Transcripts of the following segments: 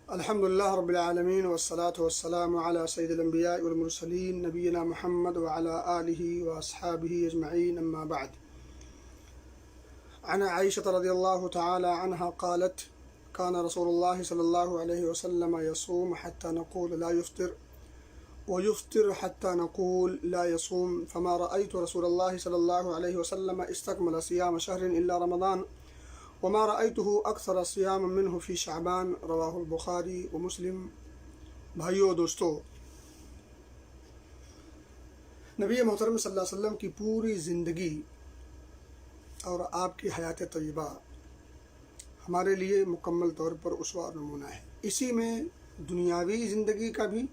الحمد لله رب العالمين والصلاة والسلام على سيد الأنبياء والمرسلين نبينا محمد وعلى آله وأصحابه أجمعين، أما بعد. عن عائشة رضي الله تعالى عنها قالت: كان رسول الله صلى الله عليه وسلم يصوم حتى نقول لا يفطر، ويفطر حتى نقول لا يصوم، فما رأيت رسول الله صلى الله عليه وسلم استكمل صيام شهر إلا رمضان، وما رأيته أكثر صياما منه في شعبان، رواہ البخاری و مسلم۔ بھائیو دوستو، نبی محترم صلی اللہ علیہ وسلم کی پوری زندگی اور آپ کی حیات طیبہ ہمارے لیے مکمل طور پر اسوہ اور نمونہ ہے۔ اسی میں دنیاوی زندگی کا بھی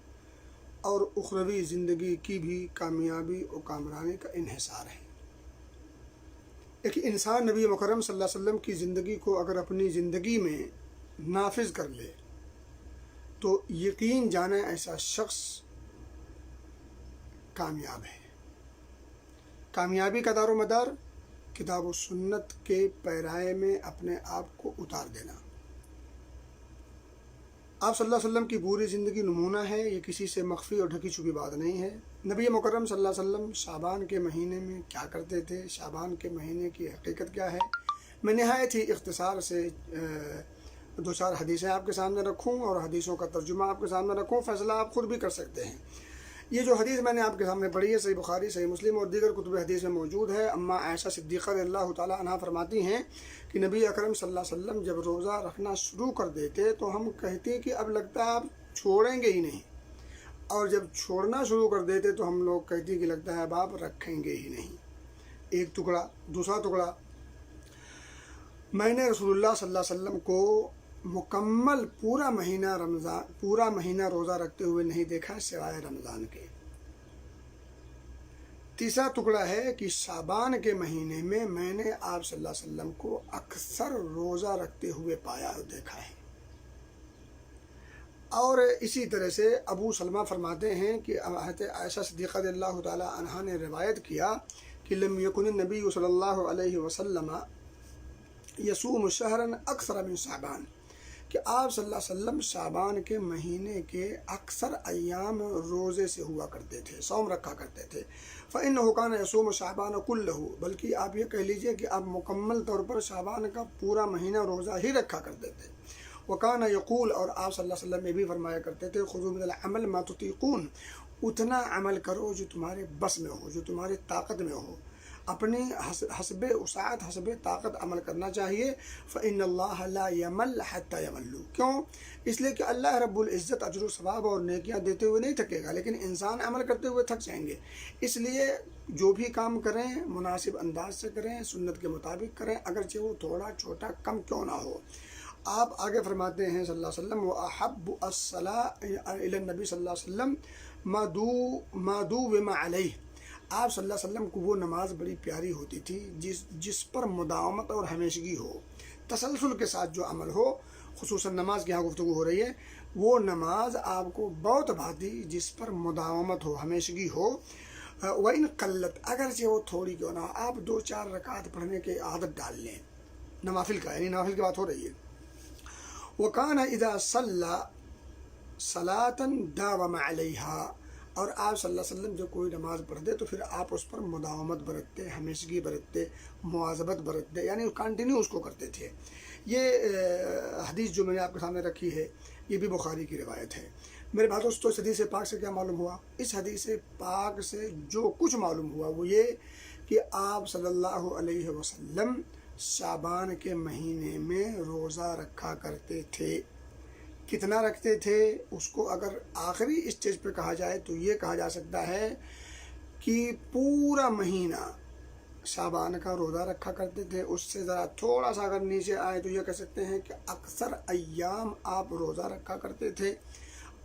اور اخروی زندگی کی بھی کامیابی اور کامرانی کا انحصار ہے۔ ایک انسان نبی مکرم صلی اللہ علیہ وسلم کی زندگی کو اگر اپنی زندگی میں نافذ کر لے تو یقین جانے ایسا شخص کامیاب ہے۔ کامیابی کا دار و مدار کتاب و سنت کے پیرائے میں اپنے آپ کو اتار دینا۔ آپ صلی اللہ علیہ وسلم کی پوری زندگی نمونہ ہے، یہ کسی سے مخفی اور ڈھکی چھپی بات نہیں ہے۔ نبی مکرم صلی اللہ علیہ وسلم شعبان کے مہینے میں کیا کرتے تھے، شعبان کے مہینے کی حقیقت کیا ہے، میں نہایت ہی اختصار سے دو چار حدیثیں آپ کے سامنے رکھوں اور حدیثوں کا ترجمہ آپ کے سامنے رکھوں، فیصلہ آپ خود بھی کر سکتے ہیں۔ یہ جو حدیث میں نے آپ کے سامنے پڑھی ہے صحیح بخاری، صحیح مسلم اور دیگر کتب حدیث میں موجود ہے۔ اما عائشہ صدیقہ رضی اللہ تعالیٰ عنہا فرماتی ہیں کہ نبی اکرم صلی اللہ علیہ وسلم جب روزہ رکھنا شروع کر دیتے تو ہم کہتے کہ اب لگتا ہے آپ چھوڑیں گے ہی نہیں، اور جب چھوڑنا شروع کر دیتے تو ہم لوگ کہتے کہ لگتا ہے اب آپ رکھیں گے ہی نہیں۔ ایک ٹکڑا، دوسرا ٹکڑا، میں نے رسول اللہ صلی اللہ علیہ وسلم کو مکمل پورا مہینہ روزہ رکھتے ہوئے نہیں دیکھا سوائے رمضان کے۔ تیسرا ٹکڑا ہے کہ شعبان کے مہینے میں نے آپ صلی اللہ علیہ وسلم کو اکثر روزہ رکھتے ہوئے پایا اور دیکھا ہے۔ اور اسی طرح سے ابو سلمہ فرماتے ہیں کہ حضرت عائشہ صدیقہ رضی اللہ تعالی عنہا نے روایت کیا کہ لم یکن النبی صلی اللہ علیہ وسلم یصوم شہرا اکثر من شعبان، کہ آپ صلی اللہ علیہ وسلم شعبان کے مہینے کے اکثر ایام روزے سے ہوا کرتے تھے، صوم رکھا کرتے تھے۔ فإنه كان يصوم شعبان كله، بلکہ آپ یہ کہہ لیجئے کہ آپ مکمل طور پر شعبان کا پورا مہینہ روزہ ہی رکھا کرتے تھے۔ وكان يقول، اور آپ صلی اللہ علیہ وسلم یہ بھی فرمایا کرتے تھے، خذوا من العمل ما تطيقون، اتنا عمل کرو جو تمہارے بس میں ہو، جو تمہاری طاقت میں ہو، اپنی حسب وسعت حسب طاقت عمل کرنا چاہیے۔ فإن اللہ لا يمل حتى يملوا، کیوں؟ اس لیے کہ اللہ رب العزت اجر و ثواب اور نیکیاں دیتے ہوئے نہیں تھکے گا، لیکن انسان عمل کرتے ہوئے تھک جائیں گے۔ اس لیے جو بھی کام کریں مناسب انداز سے کریں، سنت کے مطابق کریں، اگرچہ وہ تھوڑا چھوٹا کم کیوں نہ ہو۔ آپ آگے فرماتے ہیں صلی اللہ علیہ وسلم: وَأَحَبُّ الصَّلَاةِ إِلَى النَّبِي صلی اللہ علیہ وسلم مَا دُوِّمَ عَلَيْهِ، آپ صلی اللہ علیہ وسلم کو وہ نماز بڑی پیاری ہوتی تھی جس پر مداومت اور ہمیشگی ہو، تسلسل کے ساتھ جو عمل ہو۔ خصوصاً نماز کی یہاں گفتگو ہو رہی ہے، وہ نماز آپ کو بہت بھاتی جس پر مداومت ہو، ہمیشگی ہو۔ وَإِن قَلَّتْ، اگرچہ وہ تھوڑی کیوں نہ ہو، آپ 2-4 رکعت پڑھنے کی عادت ڈال لیں، نوافل کا، یعنی نوافل کی بات ہو رہی ہے۔ وَكَانَ إِذَا صَلَّى صَلَاةً دَاوَمَ عَلَيْهَا، اور آپ صلی اللہ علیہ وسلم جب کوئی نماز پڑھتے تو پھر آپ اس پر مداومت برتتے، ہمیشگی برتتے، مواظبت برتتے، یعنی کنٹینیو اس کو کرتے تھے۔ یہ حدیث جو میں نے آپ کے سامنے رکھی ہے یہ بھی بخاری کی روایت ہے۔ میرے بھائیو دوستو، اس حدیث پاک سے کیا معلوم ہوا؟ اس حدیث پاک سے جو کچھ معلوم ہوا وہ یہ کہ آپ صلی اللہ علیہ وسلم شعبان کے مہینے میں روزہ رکھا کرتے تھے۔ کتنا رکھتے تھے اس کو اگر آخری اسٹیج پہ کہا جائے تو یہ کہا جا سکتا ہے کہ پورا مہینہ شعبان کا روزہ رکھا کرتے تھے۔ اس سے ذرا تھوڑا سا اگر نیچے آئے تو یہ کہہ سکتے ہیں کہ اکثر ایام آپ روزہ رکھا کرتے تھے،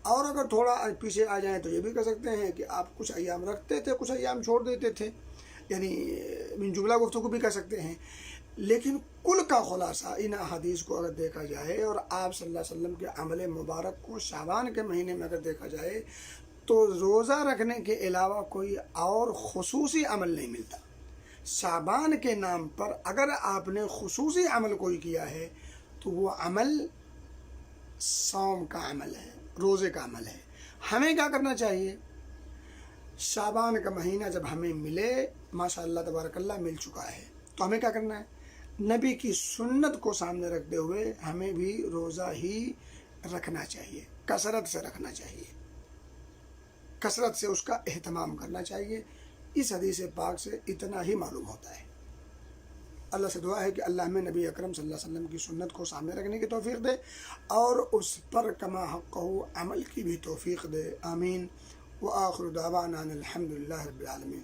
اور اگر تھوڑا پیچھے آ جائیں تو یہ بھی کہہ سکتے ہیں کہ آپ کچھ ایام رکھتے تھے، کچھ ایام چھوڑ دیتے تھے، یعنی من جملہ گفتگو بھی کہہ سکتے ہیں۔ لیکن کل کا خلاصہ ان احادیث کو اگر دیکھا جائے اور آپ صلی اللہ علیہ وسلم کے عمل مبارک کو شعبان کے مہینے میں اگر دیکھا جائے تو روزہ رکھنے کے علاوہ کوئی اور خصوصی عمل نہیں ملتا۔ شعبان کے نام پر اگر آپ نے خصوصی عمل کوئی کیا ہے تو وہ عمل صوم کا عمل ہے، روزے کا عمل ہے۔ ہمیں کیا کرنا چاہیے؟ شعبان کا مہینہ جب ہمیں ملے، ماشاء اللہ تبارک اللہ مل چکا ہے، تو ہمیں کیا کرنا ہے؟ نبی کی سنت کو سامنے رکھتے ہوئے ہمیں بھی روزہ ہی رکھنا چاہیے، کثرت سے رکھنا چاہیے، کثرت سے اس کا اہتمام کرنا چاہیے۔ اس حدیث پاک سے اتنا ہی معلوم ہوتا ہے۔ اللہ سے دعا ہے کہ اللہ ہمیں نبی اکرم صلی اللہ علیہ وسلم کی سنت کو سامنے رکھنے کی توفیق دے اور اس پر کما حقہ عمل کی بھی توفیق دے، آمین۔ وآخر دعوانا الحمد للہ رب العالمین۔